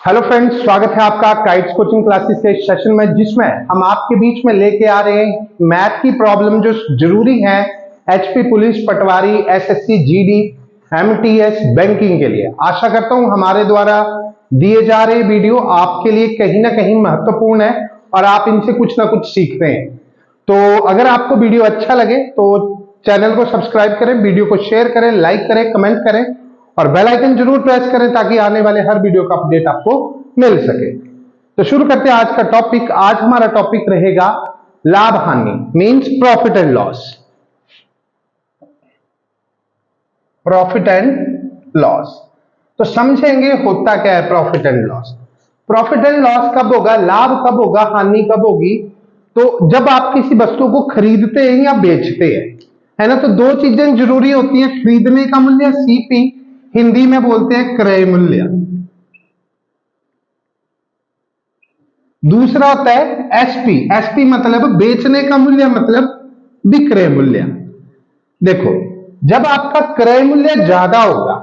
Hello friends, स्वागत है आपका काइट्स कोचिंग क्लासेस के सेशन में, जिसमें हम आपके बीच में लेके आ रहे हैं मैथ की प्रॉब्लम जो जरूरी है एचपी पुलिस, पटवारी, एसएससी, जीडी, एमटीएस, बैंकिंग के लिए। आशा करता हूं हमारे द्वारा दिए जा रहे वीडियो आपके लिए कहीं ना कहीं महत्वपूर्ण है और आप इनसे कुछ ना कुछ सीख रहे हैं। तो अगर आपको वीडियो अच्छा लगे तो चैनल को सब्सक्राइब करें, वीडियो को शेयर करें, लाइक करें, कमेंट करें और बेल आइकन जरूर प्रेस करें ताकि आने वाले हर वीडियो का अपडेट आपको मिल सके। तो शुरू करते हैं आज का टॉपिक। आज हमारा टॉपिक रहेगा लाभ हानि, means profit and loss. Profit and loss तो समझेंगे होता क्या है profit and loss. Profit and loss कब होगा, लाभ कब होगा, हानि कब होगी? तो जब आप किसी वस्तु को खरीदते हैं या बेचते हैं, है ना। तो दो चीजें जरूरी होती है, खरीदने का मूल्य सीपी, हिंदी में बोलते हैं क्रय मूल्य। दूसरा होता है एसपी। एसपी मतलब बेचने का मूल्य, मतलब विक्रय मूल्य। देखो, जब आपका क्रय मूल्य ज्यादा होगा,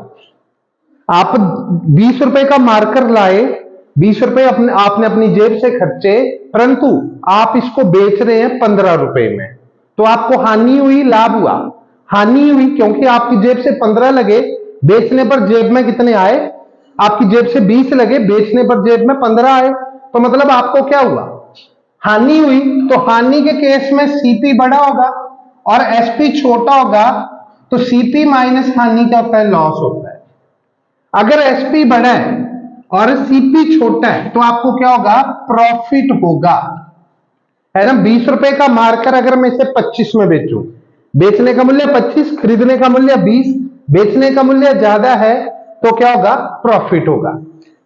आप 20 रुपए का मार्कर लाए, 20 रुपए आपने अपनी जेब से खर्चे, परंतु आप इसको बेच रहे हैं 15 रुपए में, तो आपको हानि हुई, लाभ हुआ? हानि हुई, क्योंकि आपकी जेब से 15 लगे, बेचने पर जेब में कितने आए? आपकी जेब से 20 लगे, बेचने पर जेब में 15 आए, तो मतलब आपको क्या हुआ? हानि हुई। तो हानि के केस में सीपी बड़ा होगा और एसपी छोटा होगा, तो सीपी माइनस हानि क्या होता है? लॉस होता है। अगर एसपी बड़ा है और सीपी छोटा है तो आपको क्या होगा? प्रॉफिट होगा, है ना। 20 रुपए का मार्कर अगर मैं इसे 25 में बेचूं, बेचने का मूल्य 25, खरीदने का मूल्य 20, बेचने का मूल्य ज्यादा है, तो क्या होगा? प्रॉफिट होगा।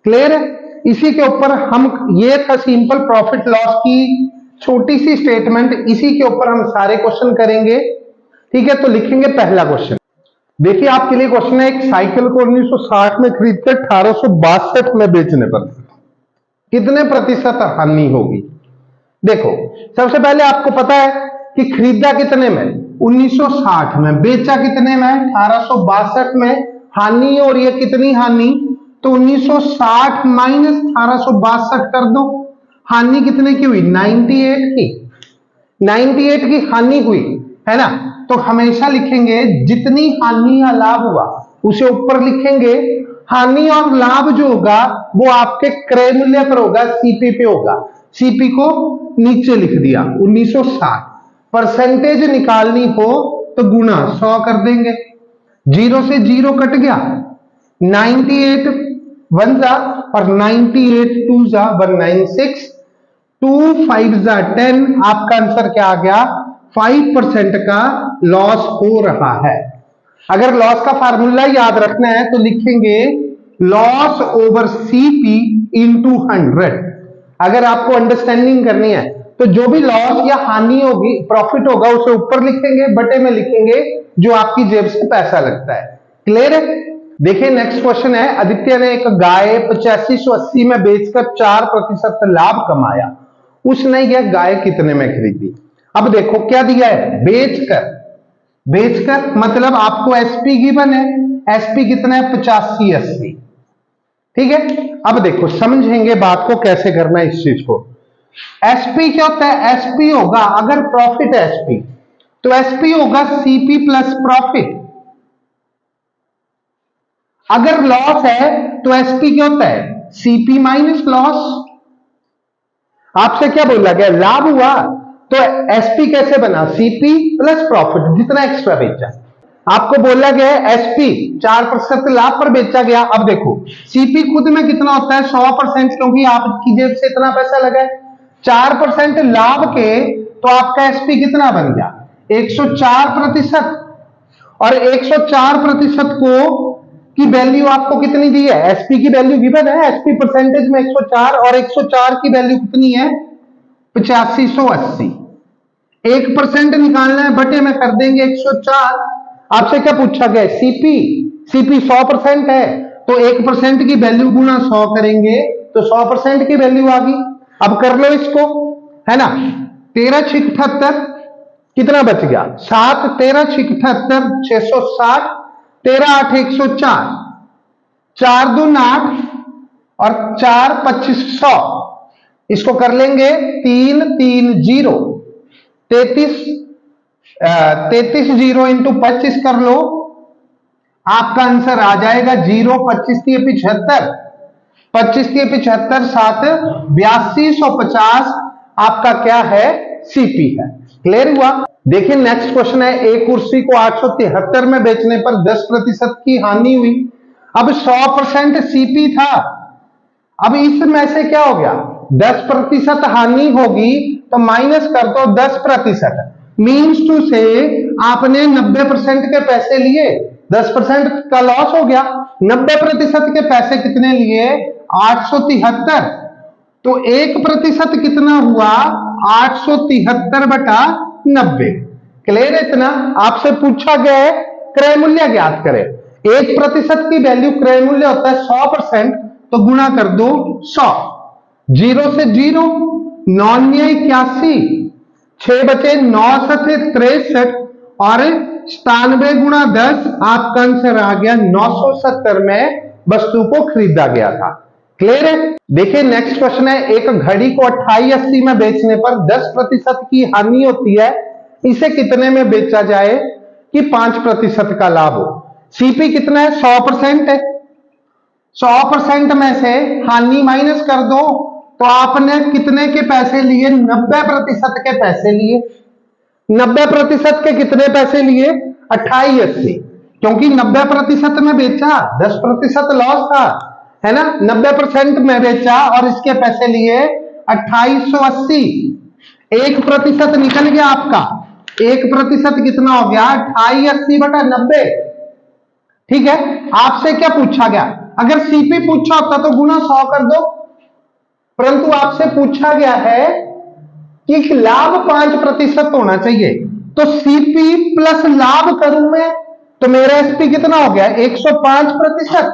क्लियर है? इसी के ऊपर हम, ये था सिंपल प्रॉफिट लॉस की छोटी सी स्टेटमेंट, इसी के ऊपर हम सारे क्वेश्चन करेंगे। ठीक है, तो लिखेंगे पहला क्वेश्चन। देखिए आपके लिए क्वेश्चन है, एक साइकिल को 1960 में खरीदकर 1862 में बेचने पर कितने प्रतिशत हानि होगी? देखो, सबसे पहले आपको पता है कि खरीदा कितने में? 1960 में। बेचा कितने में? 1862 में। हानि हो रही है, कितनी हानि? तो 1960 माइनस 1862 कर दो। हानि कितने की हुई? 98 की। 98 की हानि हुई, है ना। तो हमेशा लिखेंगे जितनी हानि या लाभ हुआ उसे ऊपर लिखेंगे। हानि और लाभ जो होगा वो आपके क्रय मूल्य पर होगा, सीपी पे होगा। सीपी को नीचे लिख दिया 1960। परसेंटेज निकालनी हो तो गुना 100 कर देंगे, जीरो से जीरो कट गया, 98 वन जा और 98 टू जा 196, 2 5 जा 10। आपका आंसर क्या आ गया? 5% का लॉस हो रहा है। अगर लॉस का फार्मूला याद रखना है तो लिखेंगे लॉस ओवर सीपी इंटू 100। अगर आपको अंडरस्टैंडिंग करनी है तो जो भी लॉस या हानि होगी, प्रॉफिट होगा, उसे ऊपर लिखेंगे, बटे में लिखेंगे जो आपकी जेब से पैसा लगता है। क्लियर है? देखिए नेक्स्ट क्वेश्चन है, आदित्य ने एक गाय 8580 में बेचकर 4% लाभ कमाया। उसने यह गाय कितने में खरीदी? अब देखो क्या दिया है, बेचकर। बेचकर मतलब आपको एसपी गिवन है, एसपी कितना है? 8580। ठीक है, अब देखो समझेंगे बात को कैसे करना है इस चीज को। एसपी क्या होता है? एसपी होगा, अगर प्रॉफिट है एसपी तो एसपी होगा सीपी प्लस प्रॉफिट। अगर लॉस है तो एसपी क्या होता है? CP minus loss. आपसे क्या बोला गया? लाभ हुआ, तो एसपी कैसे बना? सीपी प्लस प्रॉफिट, जितना एक्स्ट्रा बेचा। आपको बोला गया है एसपी 4% लाभ पर बेचा गया। अब देखो सीपी खुद में कितना होता है? 100%, क्योंकि आपकी जेब से इतना पैसा लगा है। 4% लाभ के तो आपका एसपी कितना बन गया? 104%। और 104% को की वैल्यू आपको कितनी दी है? एसपी की वैल्यू गिवन है, एसपी परसेंटेज में 104, और 104 की वैल्यू कितनी है? 8580। 1% निकालना है, बटे में कर देंगे 104। आपसे क्या पूछा गया? सीपी। सीपी 100% है, तो 1% की वैल्यू गुना 100 करेंगे तो 100% की वैल्यू आ गई। अब कर लो इसको, है ना। 13 6 78, कितना बच गया? 7 13 6 78, 660, 13 8 104, 4 दून 8 और 4 2500, इसको कर लेंगे 3 3 0, 33 0 इंटू 25 कर लो, आपका आंसर आ जाएगा 0 25 75, 25 75 7 8250 आपका क्या है, सीपी है। क्लियर हुआ। देखिए नेक्स्ट क्वेश्चन है, एक कुर्सी को 873 में बेचने पर 10% की हानि हुई। अब 100% सीपी था, अब इसमें से क्या हो गया, 10% हानि होगी तो माइनस कर दो 10%, मीन्स टू से आपने 90% के पैसे लिए, 10% का लॉस हो गया। 90% के पैसे कितने लिए, 873, तो 1% कितना हुआ, 873 बटा 90। क्लियर है इतना। आपसे पूछा गया है क्रय मूल्य ज्ञात करें। 1% की वैल्यू क्रय मूल्य होता है 100%, तो गुणा कर दो 100, 0 से 0, 9 81, 6 बचे 9 63 और 97 गुणा 10, आपका आंसर आ गया 970 में वस्तु को खरीदा गया था। क्लियर है। देखिए नेक्स्ट क्वेश्चन है, एक घड़ी को 2880 में बेचने पर 10% की हानि होती है, इसे कितने में बेचा जाए कि 5% का लाभ हो। सीपी कितना है, 100% है, 100% में से हानि माइनस कर दो, तो आपने कितने के पैसे लिए, 90% के पैसे लिए। 90% के कितने पैसे लिए, 2880, क्योंकि 90% में बेचा, 10% लॉस था, है ना। 90% में बेचा और इसके पैसे लिए 2880, 1% निकल गया आपका, 1% कितना हो गया, 2880 बटा 90। ठीक है। आपसे क्या पूछा गया, अगर सीपी पूछा होता तो गुना 100 कर दो, परंतु आपसे पूछा गया है कि लाभ 5% होना चाहिए, तो सीपी प्लस लाभ करूं मैं, तो मेरा एसपी कितना हो गया, 105%।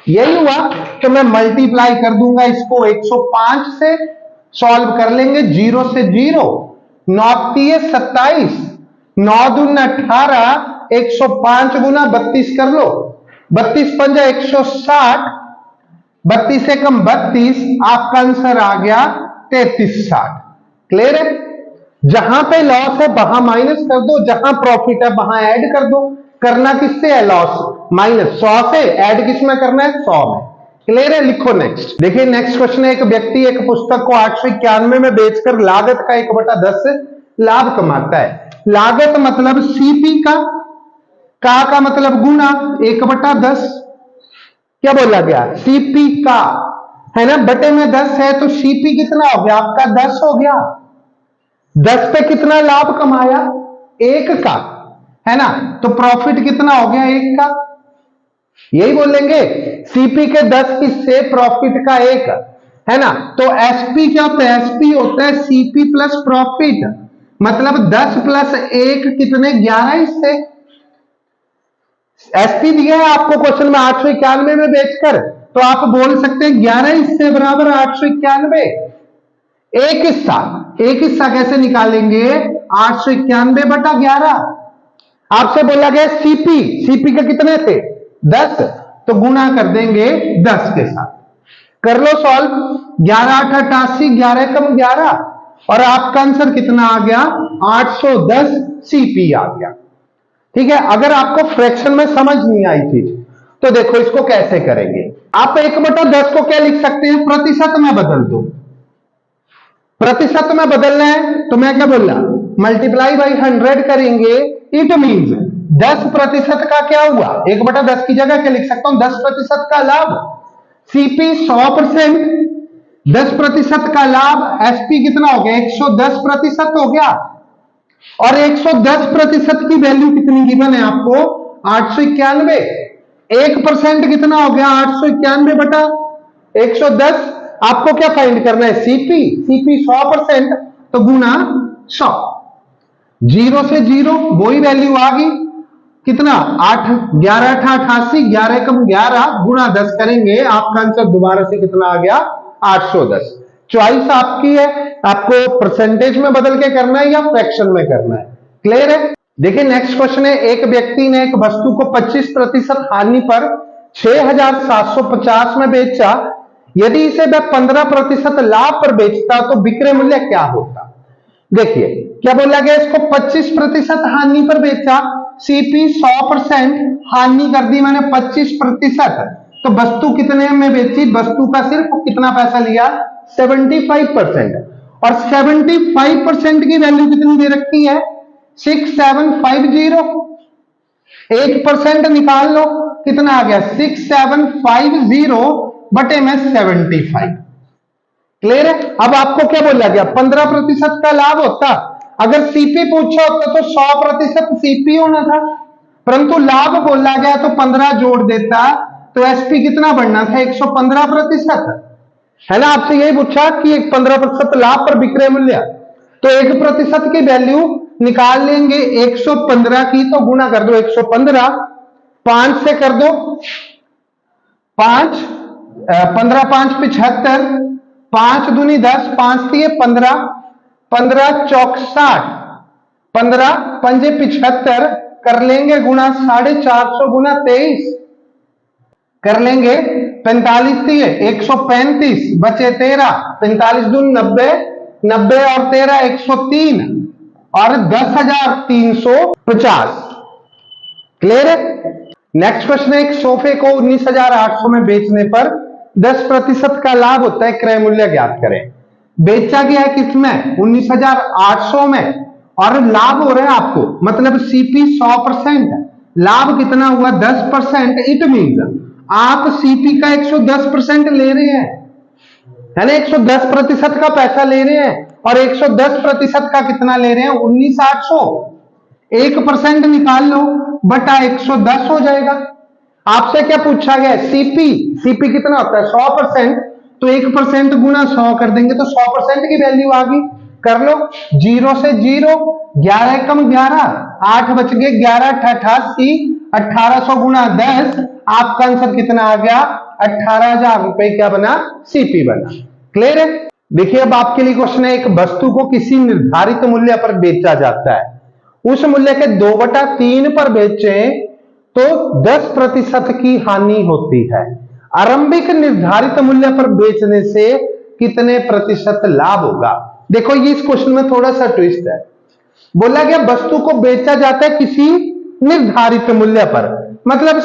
यही हुआ, तो मैं मल्टीप्लाई कर दूंगा इसको 105 से, सॉल्व कर लेंगे, 0 से 0, 9 3 27, 9 दून 18, 105 गुना 32 कर लो, 32 पंजा 160, 32 से कम 32, आपका आंसर आ गया 3360। क्लियर है। जहां पे लॉस है वहां माइनस कर दो, जहां प्रॉफिट है वहां ऐड कर दो। करना किससे है, लॉस माइनस 100 से, ऐड किस में करना है, 100 में। क्लियर है। लिखो नेक्स्ट। देखिए नेक्स्ट क्वेश्चन है, एक व्यक्ति एक पुस्तक को 891 में बेचकर लागत का 1/10 लाभ कमाता है। लागत मतलब सीपी का मतलब गुना 1/10, क्या बोला गया, सीपी का, है ना, बटे में 10 है, तो सीपी कितना हो गया आपका, 10 हो गया। 10 पे कितना लाभ कमाया, 1 का, है ना, तो प्रॉफिट कितना हो गया, 1 का। यही बोलेंगे, सीपी के 10 हिस्से प्रॉफिट का 1, है ना। तो एसपी क्या होता है, एसपी होता है सीपी प्लस प्रॉफिट, मतलब 10 प्लस 1 कितने, 11 हिस्से। एसपी दिया है आपको क्वेश्चन में 891 में बेचकर, तो आप बोल सकते हैं 11 हिस्से बराबर 891। एक हिस्सा कैसे निकालेंगे, 891 बटा 11। आपसे बोला गया सीपी के कितने थे, 10, तो गुणा कर देंगे 10 के साथ। कर लो सॉल्व, 11 8 88, 11 कम 11, और आपका आंसर कितना आ गया, 810 सीपी आ गया। ठीक है। अगर आपको फ्रैक्शन में समझ नहीं आई चीज, तो देखो इसको कैसे करेंगे। आप 1/10 को क्या लिख सकते हैं, प्रतिशत में बदल दो। प्रतिशत में बदलना है तो मैं क्या बोल रहा, मल्टीप्लाई बाई 100 करेंगे, इट मीन्स 10% का क्या हुआ, 1/10 की जगह क्या लिख सकता हूं, 10% का लाभ। सीपी 100%, 10% का लाभ, एसपी कितना हो गया, 110% हो गया। और 110% की वैल्यू कितनी गिवन है आपको, 891। 1% कितना हो गया, 891 बटा 110। आपको क्या फाइंड करना है, सीपी 100%, तो गुना 100, 0 से 0, वही वैल्यू आ गई, कितना, 8 11 8 88, 11 कम 11 गुना 10 करेंगे, आपका आंसर दोबारा से कितना आ गया, 810। चॉइस आपकी है, आपको परसेंटेज में बदल के करना है या फ्रैक्शन में करना है। क्लियर है। देखिए नेक्स्ट क्वेश्चन है, एक व्यक्ति ने एक वस्तु को 25% हानि पर 6,750 में बेचा, यदि इसे मैं 15% लाभ पर बेचता तो विक्रय मूल्य क्या होता? देखिए क्या बोला गया, इसको 25% हानि पर बेचा, सीपी 100% हानि कर दी मैंने 25%, तो वस्तु कितने में बेची, वस्तु का सिर्फ कितना पैसा लिया, 75%, और 75% की वैल्यू कितनी दे रखी है, 6750, 1% निकाल लो, कितना आ गया 6750 बटे में 75। क्लियर है? अब आपको क्या बोला गया, 15% का लाभ होता, अगर सीपी पूछा होता तो 100% सीपी होना था, परंतु लाभ बोला गया तो 15 जोड़ देता, तो एसपी कितना बढ़ना था, 115%, है ना। आपसे यही पूछा कि 15% लाभ पर विक्रय मूल्य, तो 1% की वैल्यू निकाल लेंगे 115 की, तो गुना कर दो 115, 5 से कर दो, 5 15 5 75, 5 दूनी 10, 5 दिए 15, 15 चौक 60, 15 पंजे 75, कर लेंगे गुना 450 गुना 23, कर लेंगे 45 दिए 135, बचे 13, 45 दून 90, 90 और 13 103, और 10,350। क्लियर है? नेक्स्ट क्वेश्चन है, एक सोफे को 19,800 में बेचने पर 10% का लाभ होता है, क्रय मूल्य ज्ञात करें। बेचा गया है किसमें, 19,800 में, और लाभ हो रहा है आपको, मतलब सीपी 100%, लाभ कितना हुआ 10%, इट मीन आप सीपी का 110% ले रहे हैं, है ना, 110% का पैसा ले रहे हैं, और 110% का कितना ले रहे हैं, 19,800, 1% निकाल लो बटा 110 हो जाएगा। आपसे क्या पूछा गया, सीपी, सीपी कितना होता है 100%, तो 1% गुना 100 कर देंगे तो 100% की वैल्यू आ गई, कर लो, 0 से 0, 11 कम 11, 8 बच गए, 11 88, 1800 गुना 10, आपका आंसर कितना आ गया, 18,000 रुपए क्या बना, सीपी बना। क्लियर है? देखिए अब आपके लिए क्वेश्चन है, एक वस्तु को किसी निर्धारित मूल्य पर बेचा जाता है, उस मूल्य के 2/3 पर बेचें तो 10% की हानि होती है, आरंभिक निर्धारित मूल्य पर बेचने से कितने प्रतिशत लाभ होगा। देखो ये इस क्वेश्चन में थोड़ा सा ट्विस्ट है, बोला गया वस्तु को बेचा जाता है किसी निर्धारित मूल्य पर, मतलब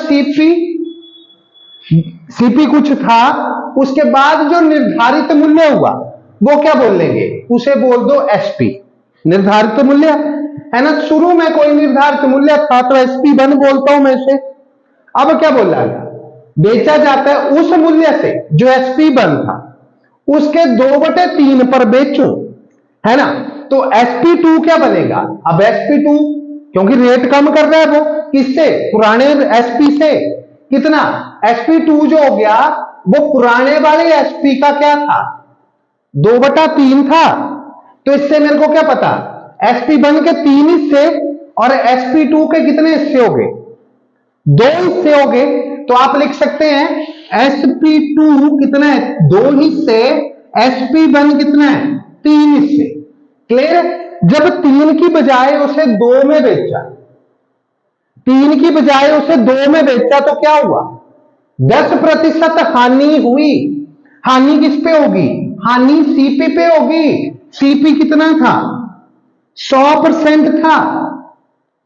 सीपी कुछ था, उसके बाद जो निर्धारित मूल्य हुआ वो क्या बोल लेंगे, उसे बोल दो एसपी, निर्धारित मूल्य, है ना। शुरू में कोई निर्धारित मूल्य था तो एसपी 1 बोलता हूं मैं इसे। अब क्या बोल रहा है, बेचा जाता है उस मूल्य से जो एसपी 1 था, उसके 2/3 पर बेचो, है ना, तो sp2 क्या बनेगा, अब sp2 क्योंकि रेट कम कर रहा है वो किससे, पुराने sp से, कितना sp2 जो हो गया वो पुराने वाले sp का क्या था, 2/3 था, तो इससे मेरे को क्या पता, sp1 के 3 हिस्से और sp2 के कितने हिस्से हो गए, 2 हिस्से हो गए, तो आप लिख सकते हैं sp2 कितना है, 2 हिस्से, sp1 कितना है, 3 हिस्से। क्लियर? जब 3 की बजाय उसे 2 में बेचा, 3 की बजाय उसे 2 में बेचा तो क्या हुआ, 10% हानि हुई। हानि किस पे होगी, हानि सीपी पे होगी, सीपी कितना था, 100% था,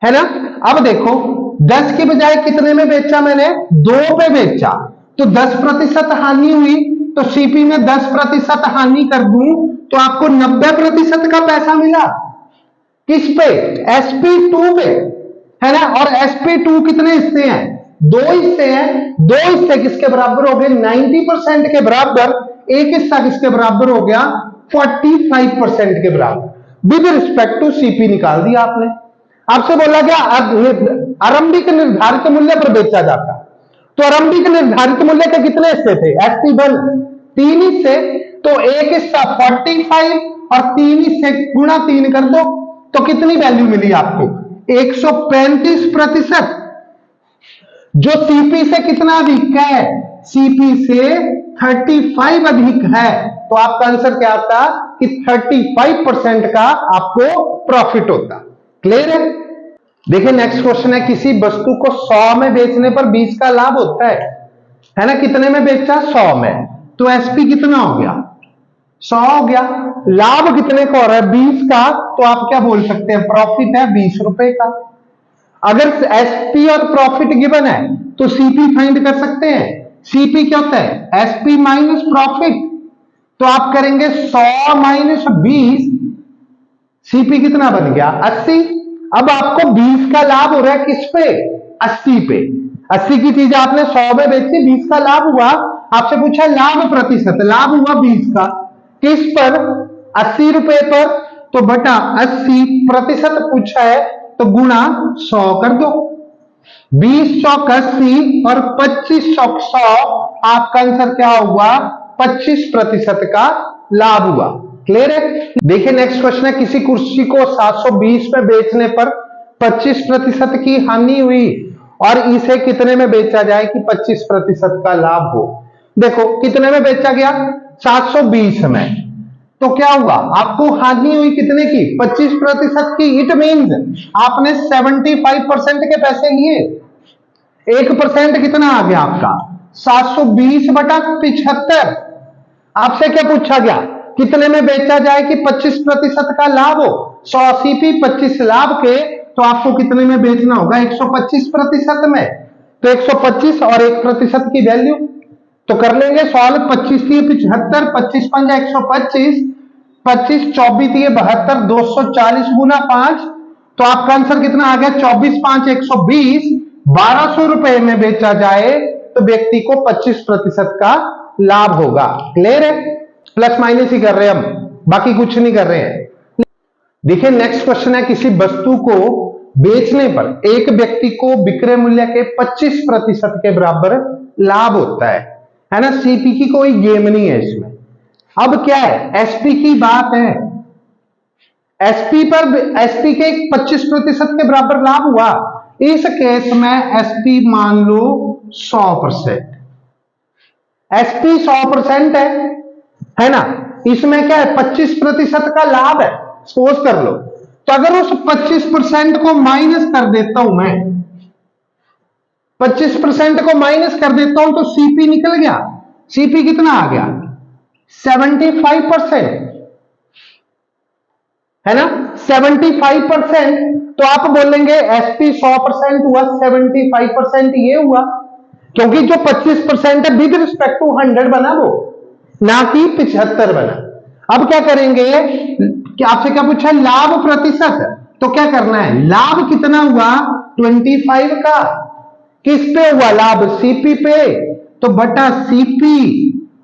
है ना। अब देखो 10 की बजाय कितने में बेचा मैंने, 2 पे बेचा, तो 10% हानि हुई, तो सीपी में 10% हानि कर दूं तो आपको 90% का पैसा मिला, किस पे, sp2 पे, है ना। और sp2 कितने हिस्से हैं, 2 हिस्से हैं, 2 हिस्से किसके बराबर हो गए, 90% के बराबर, एक हिस्सा किसके बराबर हो गया, 45% के बराबर, विद रिस्पेक्ट टू सीपी निकाल दिया आपने। आपसे बोला गया आरंभिक निर्धारित मूल्य पर बेचा जाता, तो आरंभिक निर्धारित मूल्य के कितने हिस्से थे, sp1 3 हिस्से, तो एक हिस्सा 45 और 3 हिस्से गुणा 3 कर दो, तो कितनी वैल्यू मिली आपको, 135%, जो सीपी से कितना अधिक है, सीपी से 35 अधिक है, तो आपका आंसर क्या आता कि 35% का आपको प्रॉफिट होता। क्लियर है? देखिए नेक्स्ट क्वेश्चन है, किसी वस्तु को 100 में बेचने पर 20 का लाभ होता है, है ना, कितने में बेचा, 100 में, तो एसपी कितना हो गया, 100 हो गया। लाभ कितने का हो रहा है, 20 का, तो आप क्या बोल सकते हैं, प्रॉफिट है 20 रुपए का। अगर एसपी और प्रॉफिट गिवन है तो सीपी फाइंड कर सकते हैं। सीपी क्या होता है, एसपी माइनस प्रॉफिट, तो आप करेंगे 100 माइनस 20, सीपी कितना बन गया, 80। अब आपको 20 का लाभ हो रहा है किस पे, 80 पे। 80 की चीज आपने 100 में बेची, 20 का लाभ हुआ। आपसे पूछा लाभ प्रतिशत, लाभ हुआ 20 का, किस पर, 80 रुपए पर, तो बटा 80 प्रतिशत पूछा है तो गुणा 100 कर दो। 20 चौक 80 और 25 चौक 100, आपका आंसर क्या हुआ, 25% का लाभ हुआ। क्लियर है। देखिए नेक्स्ट क्वेश्चन है, किसी कुर्सी को 720 में बेचने पर 25% की हानि हुई और इसे कितने में बेचा जाए कि 25% का लाभ हो। देखो कितने में बेचा गया, 720 में, तो क्या हुआ, आपको हानि हुई कितने की, 25% की। इट मींस आपने 75% के पैसे लिए, 1% कितना आ गया आपका, 720 बटा 75। आपसे क्या पूछा गया, कितने में बेचा जाए कि 25% का लाभ हो, 100 सीपी 25 लाभ के, तो आपको कितने में बेचना होगा, 125% में। तो 125 और 1% की वैल्यू तो कर लेंगे सॉल्व। 25 दिए 75, 25 पंजा 125, 25 24 दिए 72, 240 गुना 5, तो आपका आंसर कितना आ गया, 24 5 120। 1200 रुपए में बेचा जाए तो व्यक्ति को 25% का लाभ होगा। क्लियर है, प्लस माइनस ही कर रहे हैं हम, बाकी कुछ नहीं कर रहे हैं। देखिए नेक्स्ट क्वेश्चन है, किसी वस्तु को बेचने पर एक व्यक्ति को विक्रय मूल्य के 25% के बराबर लाभ होता है ना। सीपी की कोई गेम नहीं है इसमें। अब क्या है, एसपी की बात है, एसपी पर एसपी के 25% के बराबर लाभ हुआ। इस केस में एसपी मान लो 100%, एसपी 100% है ना। इसमें क्या है, 25% का लाभ है, सपोज कर लो। तो अगर उस 25% को माइनस कर देता हूं मैं, 25% को माइनस कर देता हूं तो सीपी निकल गया। सीपी कितना आ गया, 75%, है ना, 75%। तो आप बोलेंगे एसपी 100% हुआ, 75% ये हुआ, क्योंकि जो 25% है विद रिस्पेक्ट टू 100 बना वो, ना कि 75 बना। अब क्या करेंगे, आपसे क्या पूछा, लाभ प्रतिशत, तो क्या करना है, लाभ कितना हुआ, 25 का, किस पे हुआ लाभ, सीपी पे, तो बटा सीपी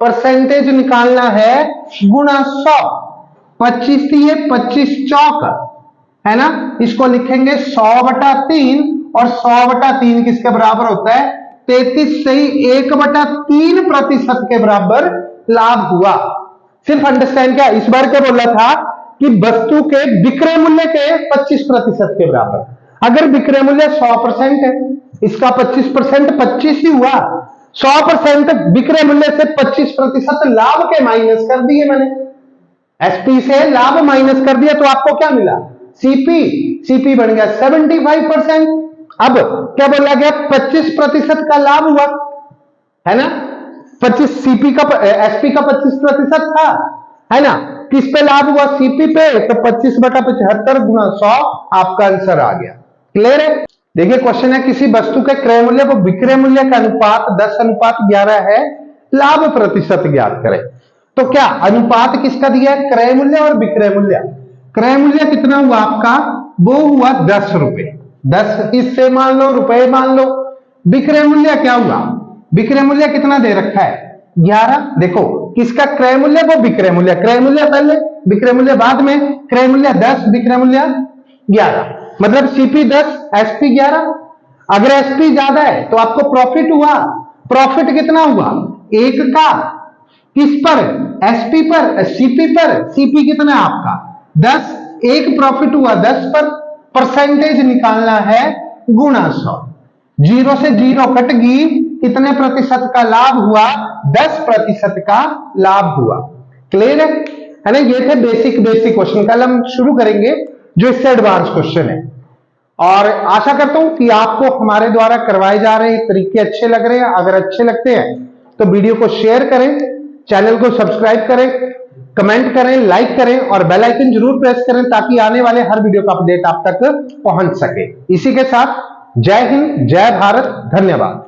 परसेंटेज निकालना है गुणा 100। 25 दिए 25 चौक, है ना, इसको लिखेंगे 100/3, और 100/3 किसके बराबर होता है, 33 से ही 1/3% के बराबर लाभ हुआ। सिर्फ अंडरस्टैंड क्या, इस बार क्या बोला था कि वस्तु के विक्रय मूल्य के 25% के बराबर। अगर विक्रय मूल्य 100% है, इसका 25% 25 ही हुआ। 100% विक्रय मूल्य से 25% लाभ के माइनस कर दिए मैंने, एसपी से लाभ माइनस कर दिया, तो आपको क्या मिला, सीपी। सीपी बन गया 75%। अब क्या बोला गया, 25% का लाभ हुआ, है ना। 25 सीपी का, एसपी का 25% था, है ना, किस पे लाभ हुआ, सीपी पे, तो 25/75 गुणा 100, आपका आंसर आ गया। क्लियर है। देखिए क्वेश्चन है, किसी वस्तु के क्रय मूल्य व विक्रय मूल्य का अनुपात 10:11 है, लाभ प्रतिशत ज्ञात करें। तो क्या अनुपात किसका दिया है, क्रय मूल्य और विक्रय मूल्य। क्रय मूल्य कितना हुआ आपका, वो हुआ 10 रुपए, 10 हिस्से मान लो, रुपए मान लो। विक्रय मूल्य क्या हुआ, विक्रय मूल्य कितना दे रखा है, 11। देखो किसका क्रय मूल्य, वो विक्रय मूल्य, क्रय मूल्य पहले विक्रय मूल्य बाद में, क्रय मूल्य 10 विक्रय मूल्य 11, मतलब सीपी 10 एसपी 11। अगर एसपी ज्यादा है तो आपको प्रॉफिट हुआ, प्रॉफिट कितना हुआ, 1 का, किस पर, एसपी पर, सीपी पर, सीपी कितना है आपका 10, 1 प्रॉफिट हुआ 10 पर, परसेंटेज निकालना है गुणा 100। 0 से 0 कट गई, कितने प्रतिशत का लाभ हुआ, 10% का लाभ हुआ। क्लियर है ना। ये थे बेसिक क्वेश्चन। कल हम शुरू करेंगे जो इससे एडवांस क्वेश्चन है। और आशा करता हूं कि आपको हमारे द्वारा करवाए जा रहे तरीके अच्छे लग रहे हैं। अगर अच्छे लगते हैं तो वीडियो को शेयर करें, चैनल को सब्सक्राइब करें, कमेंट करें, लाइक करें और बेल आइकन जरूर प्रेस करें ताकि आने वाले हर वीडियो का अपडेट आप तक पहुंच सके। इसी के साथ जय हिंद, जय भारत, धन्यवाद।